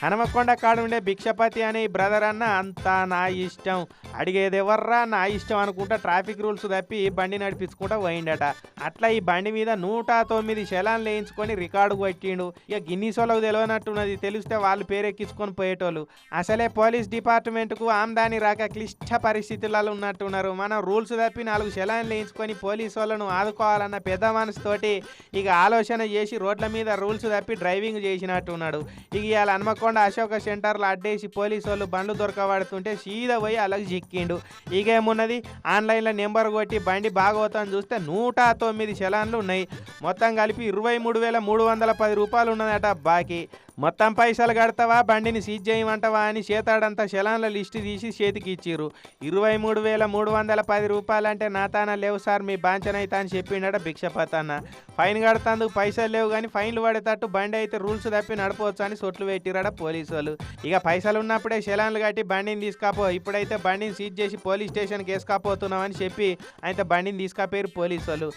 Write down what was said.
హనుమకొండ కాడుండే భిక్షపతి అనే ఈ బ్రదర్ అన్న అంతా నా ఇష్టం, అడిగేది ఎవర్రా నా ఇష్టం అనుకుంటా ట్రాఫిక్ రూల్స్ తప్పి బండి నడిపించుకుంటా పోయిండట. అట్లా ఈ బండి మీద 109 చలాన్లు వేయించుకొని రికార్డు కొట్టిండు. ఇక గిన్నీసోళ్ళకు తెలియనట్టున్నది, తెలిస్తే వాళ్ళు పేరెక్కించుకొని పోయేటోళ్ళు. అసలే పోలీస్ డిపార్ట్మెంట్కు ఆమ్దాని రాక క్లిష్ట పరిస్థితులలో ఉన్నట్టున్నారు. మనం రూల్స్ తప్పి 4 చలాన్లు వేయించుకొని పోలీసు వాళ్ళను ఆదుకోవాలన్న పెద్ద మనసుతోటి ఇక ఆలోచన చేసి రోడ్ల మీద రూల్స్ తప్పి డ్రైవింగ్ చేసినట్టున్నాడు. ఇక ఇవాళ హన్మకొండ అశోక సెంటర్లో అడ్డేసి పోలీసు వాళ్ళు బండ్లు దొరకబడుతుంటే సీదా పోయి అలాగే చిక్కిండు. ఇక ఏమున్నది, ఆన్లైన్లో నెంబర్ కొట్టి బండి బాగోతాను చూస్తే 109 చలాన్లు ఉన్నాయి. మొత్తం కలిపి 23,310 రూపాయలు ఉన్నదట బాకీ. మొత్తం పైసలు కడతావా బండిని సీజ్ చేయమంటావా అని చేతాడంతా చలాన్ల లిస్టు తీసి చేతికి ఇచ్చిర్రు. 23,310 రూపాయలు అంటే నా తాన లేవు సార్, మీ బాంచనైతే అని చెప్పిండట భిక్షపతి అన్న. ఫైన్ కడతాందుకు పైసలు లేవు కానీ ఫైన్లు పడేటట్టు బండి అయితే రూల్స్ తప్పి నడపవచ్చు అని సొట్లు పెట్టిరాడ పోలీసు వాళ్ళు. ఇక పైసలు ఉన్నప్పుడే చలాన్లు కట్టి బండిని తీసుకపో, ఇప్పుడైతే బండిని సీజ్ చేసి పోలీస్ స్టేషన్కి వేసుకపోతున్నామని చెప్పి అయితే బండిని తీసుకపోయారు పోలీసు వాళ్ళు.